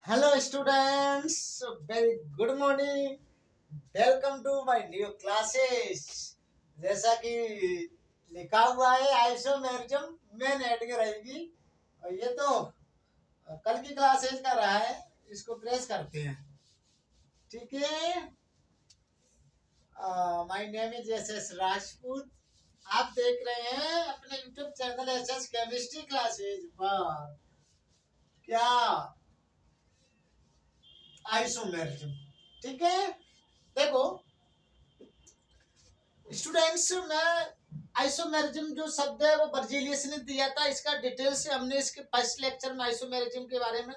Hello students, very good morning. Welcome to my new classes. जैसा कि लिखा हुआ है आइसोमेरिज्म मेन हेडिंग रहेगी। और ये तो कल की क्लासेस का रहा है, इसको प्रेस करते हैं। ठीक है। My name is S S Rajput. आप देख रहे हैं अपने YouTube channel S S chemistry classes पर। क्या आइसोमेरिज्म। ठीक है। देखो स्टूडेंट्स, मैं आइसोमेरिज्म जो शब्द है वो बर्जीलियस ने दिया था। इसका डिटेल से हमने इसके फर्स्ट लेक्चर में आइसोमेरिज्म के बारे में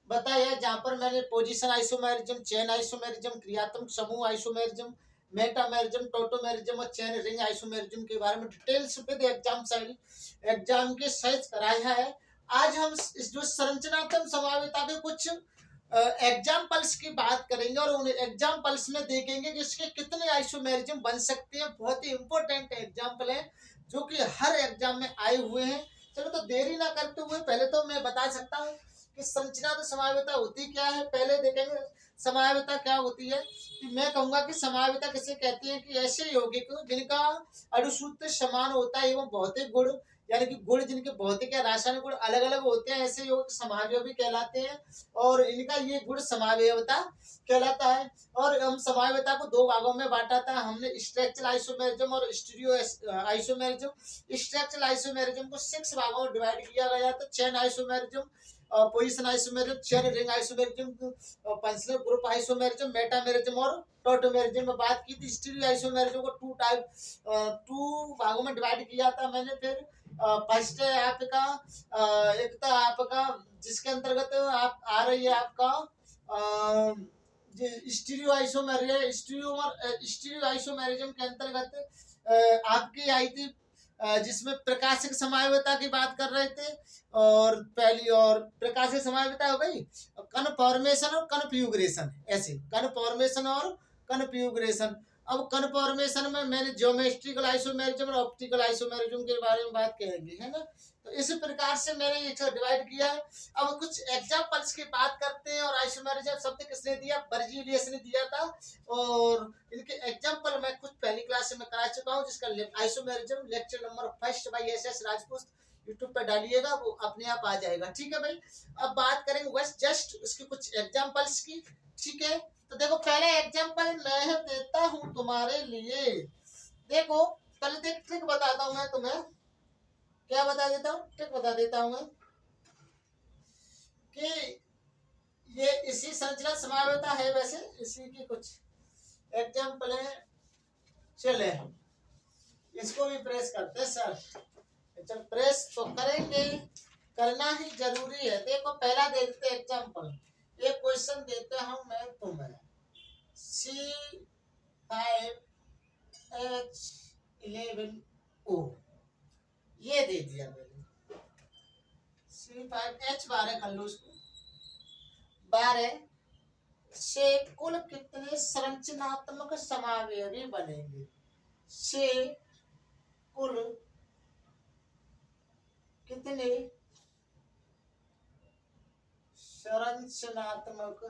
बताया है, जहां पर मैंने पोजीशन आइसोमेरिज्म, चेन आइसोमेरिज्म, क्रियात्मक समूह आइसोमेरिज्म, मेटामेरिज्म, टोटोमेरिज्म और चेन रिंग आइसोमेरिज्म के बारे में डिटेल्स विद एग्जाम के सहित कराया है। आज हम इस जो संरचनात्मक समावेता के कुछ एग्जाम्पल्स की बात करेंगे और उन एग्जाम्पल्स में देखेंगे कि इसके कितने आइसोमेरिज्म बन सकते हैं। बहुत ही इंपॉर्टेंट एग्जाम्पल है जो कि हर एग्जाम में आए हुए हैं। चलो तो देरी ना करते हुए पहले तो मैं बता सकता हूँ कि संरचना तो समावेता होती क्या है। पहले देखेंगे समावेता क्या होती है। कि मैं कहूंगा कि समावेता किसे कहती है कि ऐसे यौगिक जिनका अणुसूत्र समान होता है एवं भौतिक गुण यानी कि गुण जिनके भौतिक या रासायनिक गुण अलग अलग होते हैं, ऐसे यौगिक समावयवी कहलाते हैं। और इनका ये गुण समावयवता कहलाता है। और हम समावयवता को दो भागों में बांटा था हमने, स्ट्रक्चरल आइसोमेरिज्म और स्टीरियो आइसोमेरिज्म। स्ट्रक्चरल आइसोमेरिज्म को 6 भागों में डिवाइड किया गया था। Chain isomerism, position isomerism, chain ring isomerism, functional group isomerism, metamerism और टोटोमेरिज्म में बात की थी। स्टीरियो आइसोमेरिज्म को टू भागों में डिवाइड किया था मैंने। फिर फर्स्ट है आपका एक तो आपका जिसके अंतर्गत आप आ रही है आपका स्टीरियो आइसोमेरिज्म के अंतर्गत आपकी आई थी, जिसमें प्रकाशिक समावयवता की बात कर रहे थे। और पहली और प्रकाशिक समावयवता हो गई कन्फॉर्मेशन और कन्फ्यूगरेशन। ऐसे कन्फॉर्मेशन और कन्फ्यूगरेशन। अब कन्फॉर्मेशन में मैंने ज्योमेट्रिकल आइसोमेरिज्म और ऑप्टिकल आइसोमेरिज्म के बारे में बात करेंगे, है ना। तो इस प्रकार से मैंने ये डिवाइड किया है। अब कुछ एग्जांपल्स की बात करते हैं। और आइसोमेरिज्म शब्द किसने दिया? बर्जीलियस ने दिया था। और इनके एग्जांपल मैं कुछ पहली क्लास में करा चुका हूँ, जिसका isomerism lecture number first by S S Rajput YouTube पर डालिएगा, वो अपने आप आ जाएगा। ठीक है भाई। अब बात करेंगे बस जस्ट उसके कुछ एग्जांपल्स की। ठीक है। तो देखो पहला एग्जांपल मैं देता हूं तुम्हारे लिए। देखो पहले देख ट्रिक बताता हूं मैं तुम्हें। क्या बता देता हूं? ट्रिक बता देता हूं मैं कि ये इसी संरचना समावेता है, वैसे इसी की कुछ एग्जांपल है। चले इसको भी प्रेस करते हैं सर। चल प्रेस तो करेंगे, करना ही जरूरी है। देखो पहला दे देते एग्जांपल। ये क्वेश्चन देते हूं मैं तुम्हें। C5H11O ये दे दिया मैंने। C5H12 कर लो उसको। 12 से कुल कितने संरचनात्मक समावयवी बनेंगे? से कुल कितने संरचनात्मक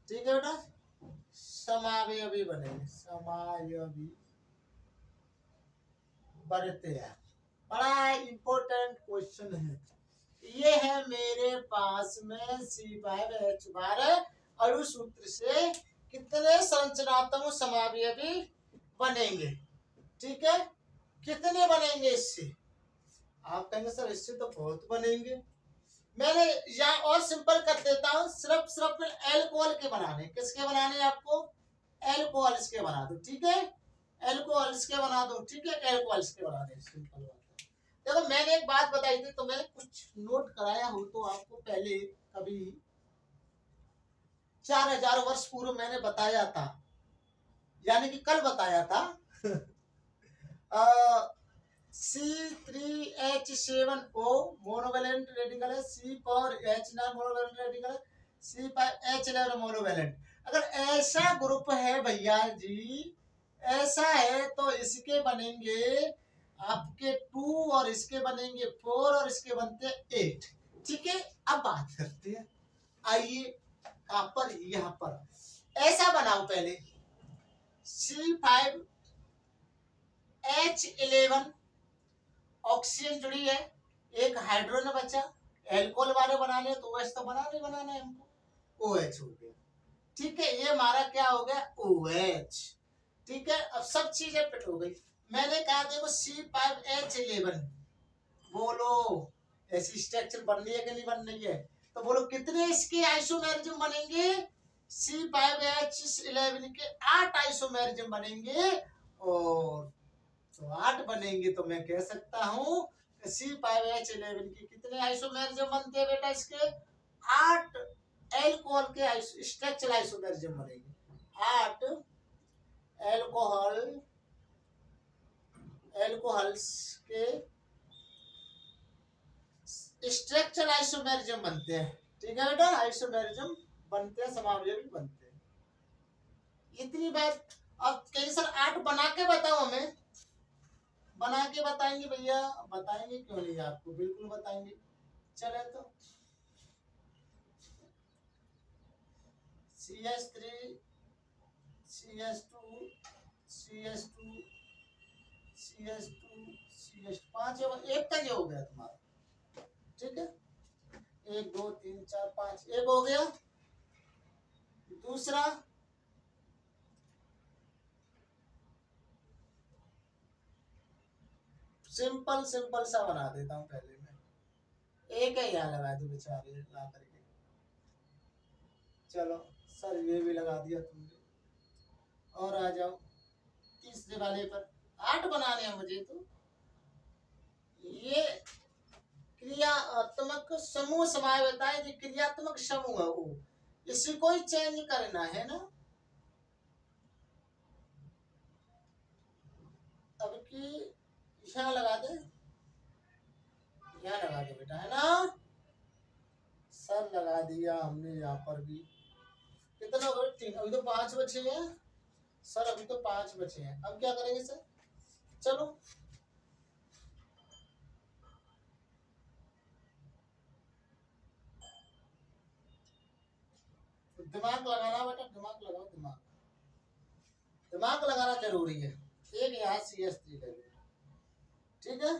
ठीक है बेटा, समावयवी बनेंगे। समावयवी बनते हैं। बड़ा इंपॉर्टेंट क्वेश्चन है ये। है मेरे पास में C5H12 अणुसूत्र से कितने संरचनात्मक समावयवी बनेंगे? ठीक है। कितने बनेंगे इससे? आप कहेंगे सर इससे तो बहुत बनेंगे। मैंने यहाँ और सिंपल कर देता हूँ। सिर्फ एल्कोहल के बनाने। किसके बनाने आपको? एल्कोहल्स के बना दो। ठीक है। एल्कोहल्स के बना दो। ठीक है। एल्कोहल्स के बना दे। सिंपल बात है। देखो मैंने एक बात बताई थी तो मैंने कुछ नोट कराया हो तो आपको पहले कभी 4000 वर्ष पूर्व मैंने बताया था, यानी कि कल बताया था। C3H7O मोनोवैलेंट रेडिकल है। C4H9 मोनोवैलेंट रेडिकल है। C5H11 monovalent. अगर ऐसा ग्रुप है भैया जी, ऐसा है तो इसके बनेंगे आपके 2 और इसके बनेंगे 4 और इसके बनते 8। ठीक है, अब बात करते हैं, आइए कहां पर, यहां पर ऐसा बनाओ पहले C5H11 ऑक्सीजन जुड़ी है, एक हाइड्रोजन बचा, एल्कोहल वाले बनाने तो OH तो बनाना है हमको, OH हो गया। ठीक है, ये हमारा क्या हो गया, OH। ठीक है, अब सब चीजें फिट हो गई। मैंने कहा देखो C5H11, बोलो ऐसी स्ट्रक्चर बन रही है कि नहीं बन रही है, तो बोलो कितने इसके आइसोमेरिज्म बनेंगे, C5H11 के 8 आइसोमेरिज्म बनेंगे, और तो 8 बनेंगे तो मैं कह सकता हूं C5H11 के कितने आइसोमेरिज्म बनते हैं बेटा, इसके 8 एल्कोहल के स्ट्रक्चर आइसोमेरिज्म बनेंगे, 8 एल्कोहल्स के स्ट्रक्चर आइसोमेरिज्म बनते हैं। ठीक है बेटा, आइसोमेरिज्म बनते हैं, समावयवी बनते हैं। इतनी बात। अब कहीं सर 8 बना के बताओ, हमें बना के बताएंगे भैया, बताएंगे क्यों नहीं, आपको बिल्कुल बताएंगे। चले तो CH3 CH2 CH2 CH2 CH, 5 एक का ये हो गया तुम्हारा। ठीक है, 1 2 3 4 5 एक हो गया। दूसरा सिंपल सिंपल सा बना देता हूं, पहले मैं एक है यहाँ लगा दो बेचारे ला करके। चलो सर ये भी लगा दिया तुमने, और आ जाओ तीसरे वाले पर। 8 बनाने हैं मुझे, तो ये क्रियात्मक समूह समाय बताए, जो क्रियात्मक समूह है वो, इसी को ही चेंज करना है ना। अब की यहाँ लगा दे, यहाँ लगा दे बेटा, है ना सर, लगा दिया हमने यहाँ पर भी। कितना हो गए, 3, अभी तो 5 बचे हैं सर, अभी तो 5 बचे हैं। अब क्या करेंगे सर, चलो दिमाग लगाना बेटा, दिमाग लगाओ, दिमाग लगाना जरूरी है। एक यहाँ CH3 ले लो, ठीक है,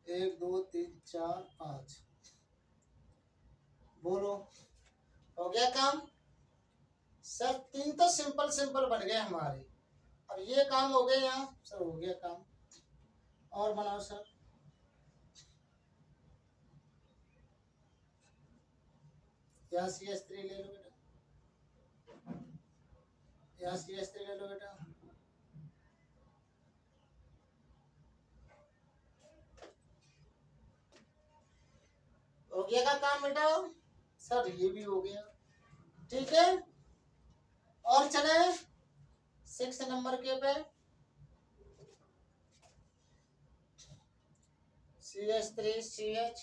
एक 2 3 4 5, बोलो हो गया काम सर। 3 तो सिंपल सिंपल बन गए हमारे। अब ये काम हो गया यहाँ सर, हो गया काम। और बनाओ सर, यहाँ CH3 ले लो बेटा, यहाँ CH3 ले लो बेटा, हो गया का काम बेटा सर, ये भी हो गया। ठीक है, और चले 6 नंबर के पे, CH3 CH,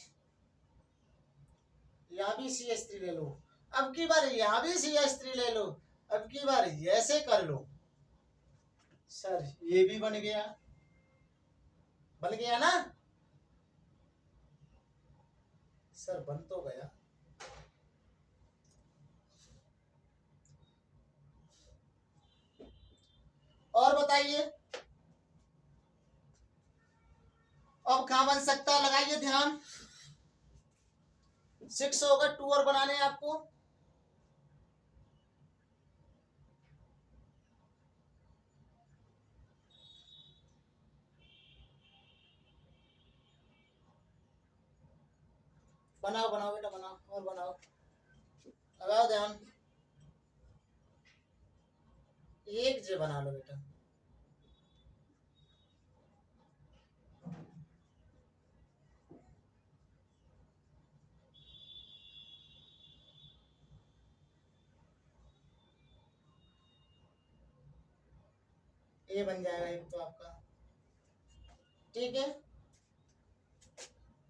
यहाँ भी CH3 ले लो। अब की बार यहाँ भी CH3 ले लो। अब की बार ऐसे कर लो सर, ये भी बन गया, बन गया ना सर, बन तो गया। और बताइए अब कहां बन सकता है, लगाइए ध्यान। 6 होगा, 2 और बनाने हैं आपको। बनाओ बनाओ बेटा, बनाओ और बनाओ, लगाओ ध्यान। एक जे बना लो बेटा, ये बन जाएगा एक तो आपका। ठीक है,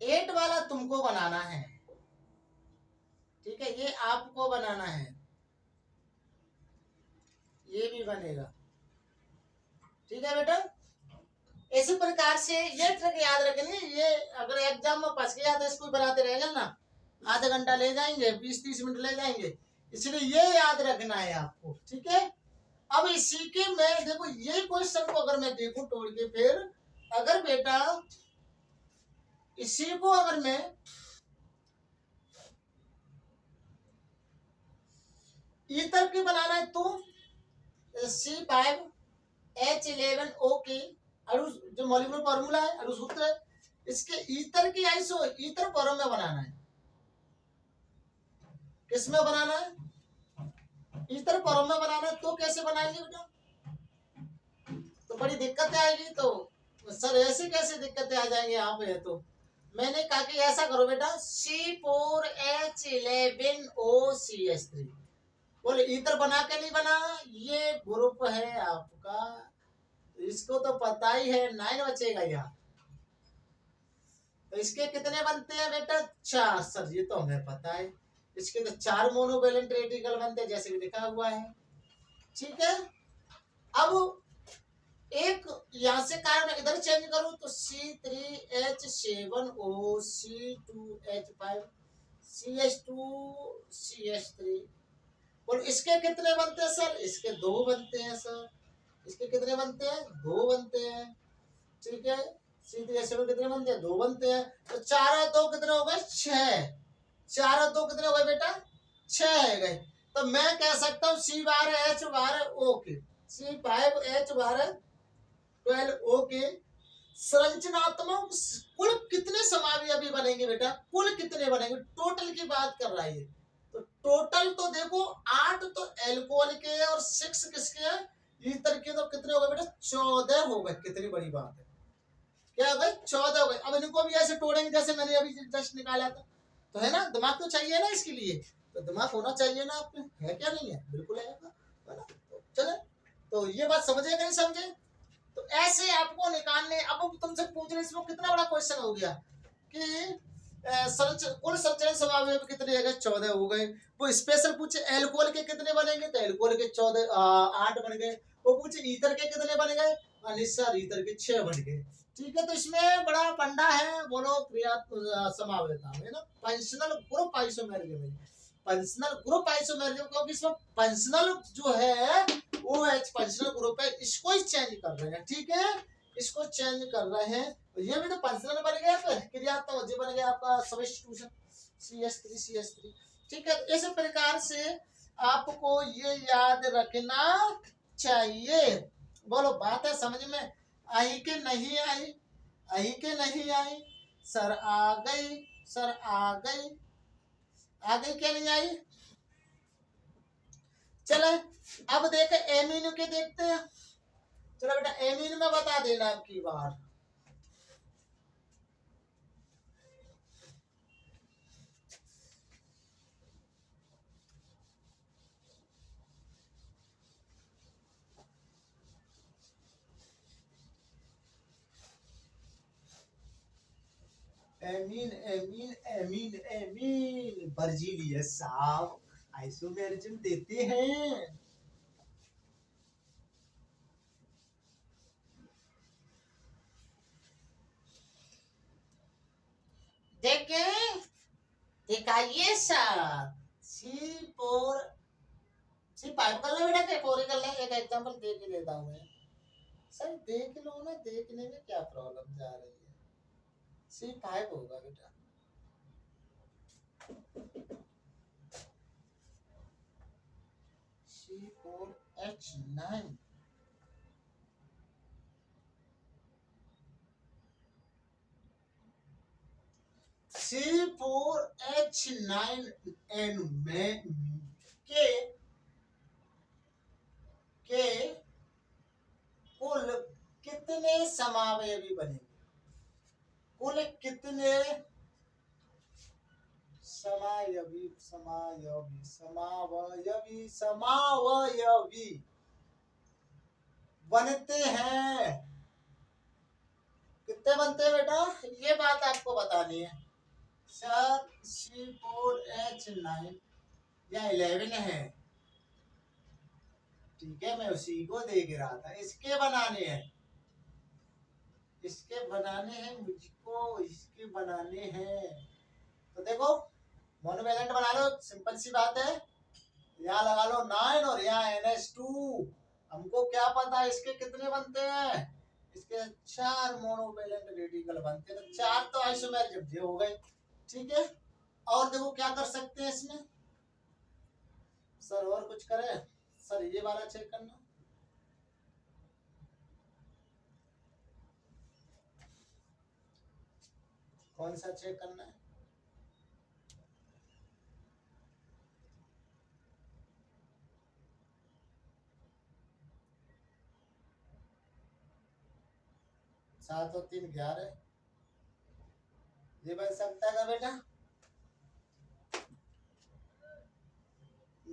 8 वाला तुमको बनाना है। ठीक है, ये आपको बनाना है, ये भी बनेगा। ठीक है बेटा, इसी प्रकार से ये ट्रिक याद रखेंगे। ये अगर एग्जाम में फंस गया तो इसको बनाते रहेगा ना, आधा घंटा ले जाएंगे, 20-30 मिनट ले जाएंगे, इसलिए ये याद रखना है आपको। ठीक है, अब इसी के मैं देखो ये क्वेश्चन को अगर मैं देखूं तोड़ के, फिर अगर बेटा इसी को अगर मैं ईथर की बनाना है तो C5H11O की अणु जो मॉलिक्यूलर फॉर्मूला है, अणु सूत्र है, इसके ईथर की आइसो ईथर फॉर्म में बनाना है। किसमें बनाना है? ईथर फॉर्म में बनाना है। तो कैसे बनाएंगे बेटा? तो बड़ी दिक्कतें आएगी। तो सर ऐसे कैसे दिक्कतें आ जाएंगी यहाँ पे? तो मैंने कहा कि ऐसा करो बेटा, C4H11OCH3 बोले ईथर बना के नहीं बना, ये ग्रुप है आपका, इसको तो पता ही है, 9 बचेगा यहाँ। तो इसके कितने बनते हैं बेटा? 4। सर ये तो हमें पता है, इसके तो 4 मोनोवेलेंट रेडिकल बनते हैं जैसे कि लिखा हुआ है। ठीक है, अब एक यहां से कारण इधर चेंज करूं तो C3H7O C2H5 CH2 CH3 और इसके कितने बनते हैं सर? इसके 2 बनते हैं सर। इसके कितने बनते हैं? 2 बनते हैं। ठीक है, C3H7 कितने बनते हैं? 2 बनते हैं। तो 4 और 2 कितने हो गए? 6। 4 और 2 कितने हो गए बेटा? 6 है गए। तो मैं कह सकता हूँ C12H12O के C5H12O के संरचनात्मक कुल कितने समावयवी बनेंगे बेटा? कुल कितने बनेंगे? टोटल की बात कर रहा है ये। तो टोटल तो देखो 8 तो एल्कोहल के और 6 किसके हैं? ईथर के। तो कितने हो गए बेटा? 14 हो गए। कितनी बड़ी बात है, क्या हो गए? 14 हो गए। अब इनको भी ऐसे तोड़ेंगे जैसे मैंने अभी जस्ट निकाला था। तो है ना, दिमाग तो चाहिए ना इसके लिए, तो दिमाग होना चाहिए ना आपने, है क्या? नहीं है, बिल्कुल है ना। तो चले, तो ये बात समझे नहीं समझे? तो ऐसे आपको निकालने। अब तुमसे पूछ रहे इसमें कितना बड़ा क्वेश्चन हो गया कि कुल संचरण समावयव कितने है? 14 हो गए। वो स्पेशल पूछे एल्कोहल के कितने बनेंगे, तो एल्कोहल के 8 बन गए। वो पूछे ईथर के कितने बन गए, निस्सार ईथर के 6 बन गए। ठीक है, तो इसमें बड़ा फंडा है, बोलो क्रिया समावयवता है ना, functional group isomerism. Functional group isomerism क्योंकि इसमें फंक्शनल जो है वो फंक्शनल ग्रुप है, इसको ही चेंज कर रहे हैं। ठीक है, इसको चेंज कर रहे हैं। ये भी तो फंक्शनल बन गया, फिर क्रियात्मक बन गया आपका सब्स्टिट्यूशन CH3 ठीक है, इस प्रकार से आपको ये याद रखना चाहिए। बोलो बात है समझ में आई कि नहीं आई? आई कि नहीं आई? सर आ गई, सर आ गई, आ गई क्या नहीं आई? चले अब देखे एमीन के देखते हैं। चलो बेटा एमीन में बता देना अब की बार। Amine amine amine amine Berzelius साहब आइसोमेरिज्म देते हैं। देखे दिखाइए सर। C4 C5 कर ले बेटा, क्या 4 कर ले। एक एग्जांपल दे के देता हूं मैं सर, देख लो ना, देखने में क्या प्रॉब्लम जा रही है। C5 होगा बेटा। C4H9 C4H9N में के कुल कितने समावयवी बनेंगे? कुल कितने समावयवी समावयवी समावयवी समावयवी बनते हैं? कितने बनते हैं बेटा? ये बात आपको बतानी है। सर C4H9 या 11 है, ठीक है, मैं उसी को देख रहा था। इसके बनाने हैं, इसके बनाने हैं मुझको, इसके बनाने हैं। तो देखो मोनोवैलेंट बना लो, सिंपल सी बात है। यहाँ लगा लो 9 और यहाँ NH2। हमको क्या पता है इसके कितने बनते हैं, इसके 4 मोनोवैलेंट रेडिकल बनते हैं। तो 4 तो आइसोमेरिज्म हो गए, ठीक है। और देखो क्या कर सकते हैं इसमें सर, और कुछ करें सर, ये वाला चेक करना। कौन सा चेक करना है, सात और 3 11, ये बन सकता है बेटा।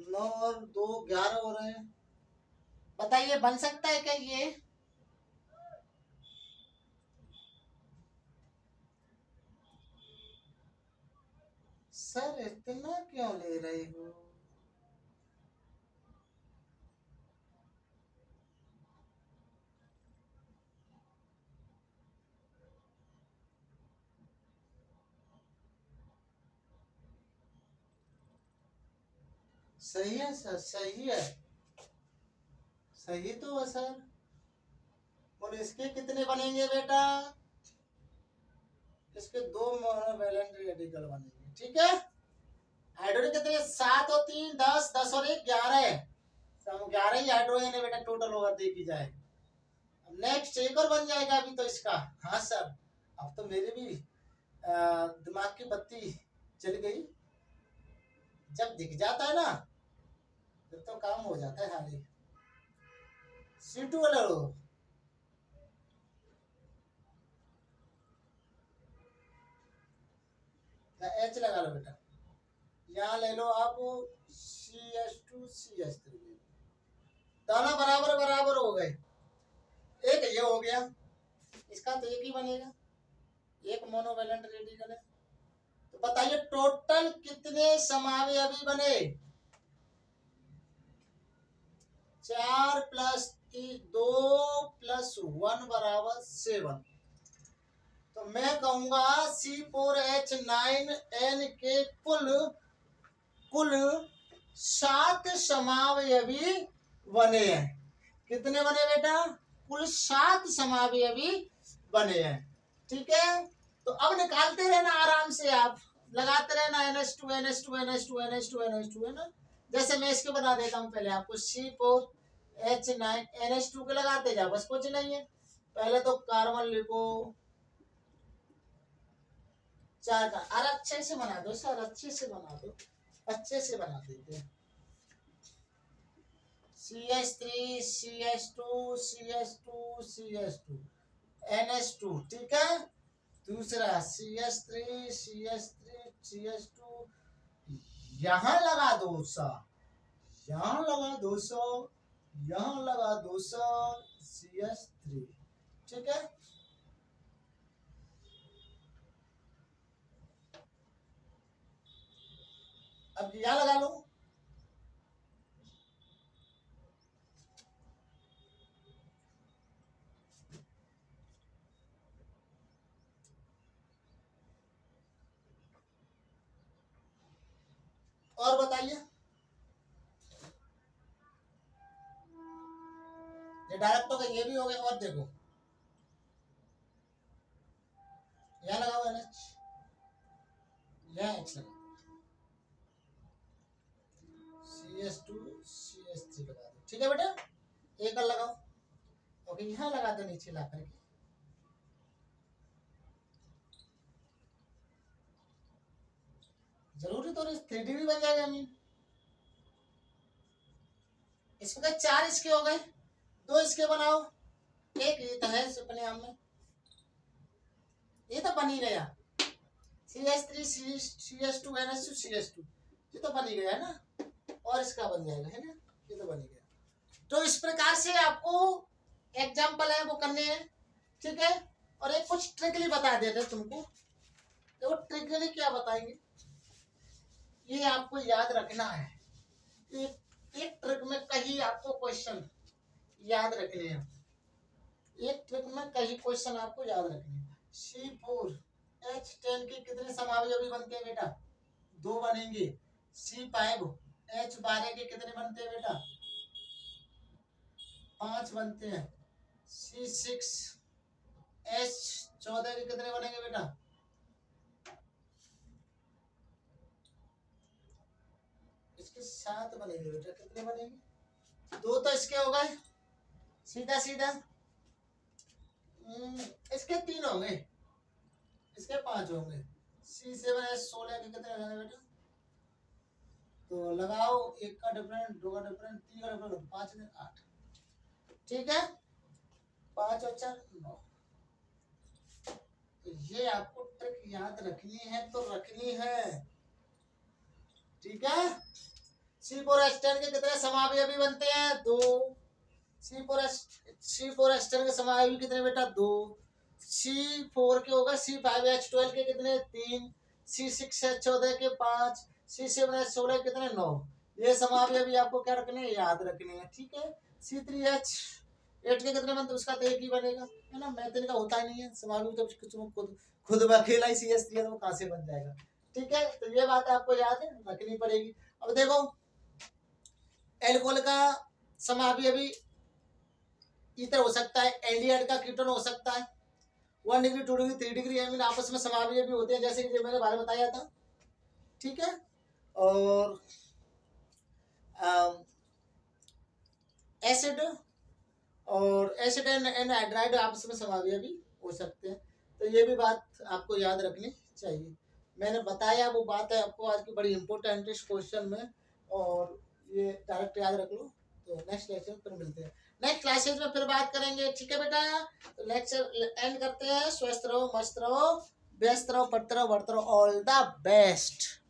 9 और 2 11 हो रहे हैं, बताइए बन सकता है क्या ये? सर इतना क्यों ले रहे हो? सही है सर, सही है, सही तो है सर। और इसके कितने बनेंगे बेटा? इसके 2 मोनोवैलेंट रेडिकल बनेंगे, ठीक है। हाइड्रोजन कितने? 7 और 3 10, 10 और 1 11, सब 11 ही हाइड्रोजन है बेटा टोटल ओवर देखी जाए। अब नेक्स्ट एक और बन जाएगा अभी तो इसका। हाँ सर, अब तो मेरे भी दिमाग की बत्ती चल गई। जब दिख जाता है ना फिर तो काम हो जाता है। हाली C2 वाला लो, H लगा लो बेटा। यहाँ ले लो आप CH2 CH3, दोनों बराबर बराबर हो गए। एक ये हो गया, इसका तो एक ही बनेगा, एक मोनोवैलेंट रेडिकल है। तो बताइए टोटल कितने समावयवी बने? 4 प्लस 2 प्लस 1 बराबर 7। तो मैं कहूंगा C4H9N के कुल 7 समावयवी बने हैं। कितने बने बेटा? कुल 7 समावयवी बने हैं, ठीक है। तो अब निकालते रहना आराम से, आप लगाते रहना NH2 NH2 NH2 NH2 NH2, है ना। जैसे मैं इसके बता देता हूँ पहले आपको, C4H9 NH2 के लगाते जाओ, बस कुछ नहीं है। पहले तो कार्बन लिखो 4 का, अरे अच्छे से बना दो सर, अच्छे से बना दो, अच्छे से बना देते हैं। CH3 CH2 CH2 CH2 NH2, ठीक है। दूसरा CH3 CH3 CH2, यहाँ लगा 200, यहाँ लगा 200, यहाँ लगा 200 CH3, ठीक है। अब यहाँ लगा लो, और बताइए। ये डायरेक्ट हो गया, ये भी हो गया। और देखो यहाँ लगाओ NH, यहाँ H लगा, CH2 CH3 लगा दो, ठीक है बेटा। एक और लगाओ, ओके, यहाँ लगा दो नीचे ला करके। जरूरी तो 3D भी बन जाएगा। नहीं इसमें 4 इसके हो गए, 2 इसके बनाओ, एक ये तो है अपने आप में, ये तो बन ही गया। CH3 CH2 NH2 CH2, ये तो बन ही गया है ना। और इसका बन जाएगा, है ना, ये तो बन ही गया। तो इस प्रकार से आपको एग्जाम्पल है वो करने हैं, ठीक है। और एक कुछ ट्रिकली बता देते तुमको, तो ट्रिकली क्या बताएंगे, ये आपको याद रखना है। एक ट्रिक में कहीं आपको क्वेश्चन याद रखने हैं, एक ट्रिक में कहीं क्वेश्चन आपको याद रखने हैं। C4H10 के कितने समावयवी बनते हैं बेटा? 2 बनेंगे। C5H12 के कितने बनते हैं बेटा? 5 बनते हैं। C6H14 के कितने बनेंगे बेटा? इसके 7 बनेंगे बेटा। कितने बनेंगे? 2 तो इसके हो गए सीधा सीधा। इसके 3 होंगे, इसके 5 होंगे। C7H16 के कितने बनेंगे बेटा? तो लगाओ, 1 का डिफरेंट, 2 का डिफरेंट, 3 का डिफरेंट, 5 में 8। ठीक है, 5 और 4 9। तो ये आपको ट्रिक याद रखनी है तो रखनी है। ठीक है। C4H10 के कितने समावयवी बनते हैं? 2। C4H10 के समावयवी कितने बेटा? 2। C4 के होगा। C5H12 के कितने? 3। C6H14 के 5। C7H16 के कितने? 9। ये समावयवी आपको क्या रखने हैं? याद रखने हैं। ठीक है। C3H8 के कितने बनते? उसका तो एक ही बनेगा, है ना। मैथ का होता ही नहीं है समावयवी, तो खुद अकेला ही CS दिया तो वो कहाँ से बन जाएगा। ठीक है, तो ये बात आपको याद है, रखनी पड़ेगी। अब देखो, एल्कोहल का समावयवी ईथर हो सकता है, एल्डिहाइड का कीटोन हो सकता है। 1 डिग्री 2 डिग्री 3 डिग्री एमिन आपस में समावयवी होते हैं, जैसे कि मैंने बारे में बताया था। ठीक है। और एसिड एंड एनहाइड्राइड आपस में समावयवी हो सकते हैं। तो ये भी बात आपको याद रखनी चाहिए। मैंने बताया वो बात है आपको आज की बड़ी इंपॉर्टेंट इस क्वेश्चन में, और ये डायरेक्ट याद रख लो। तो नेक्स्ट लेक्चर पर मिलते हैं, नेक्स्ट क्लासेस में फिर बात करेंगे। ठीक है बेटा, तो लेक्चर एंड करते हैं। स्वस्थ रहो, मस्त रहो, व्यस्त रहो, पढ़ते रहो, बढ़ते रहो। All the best.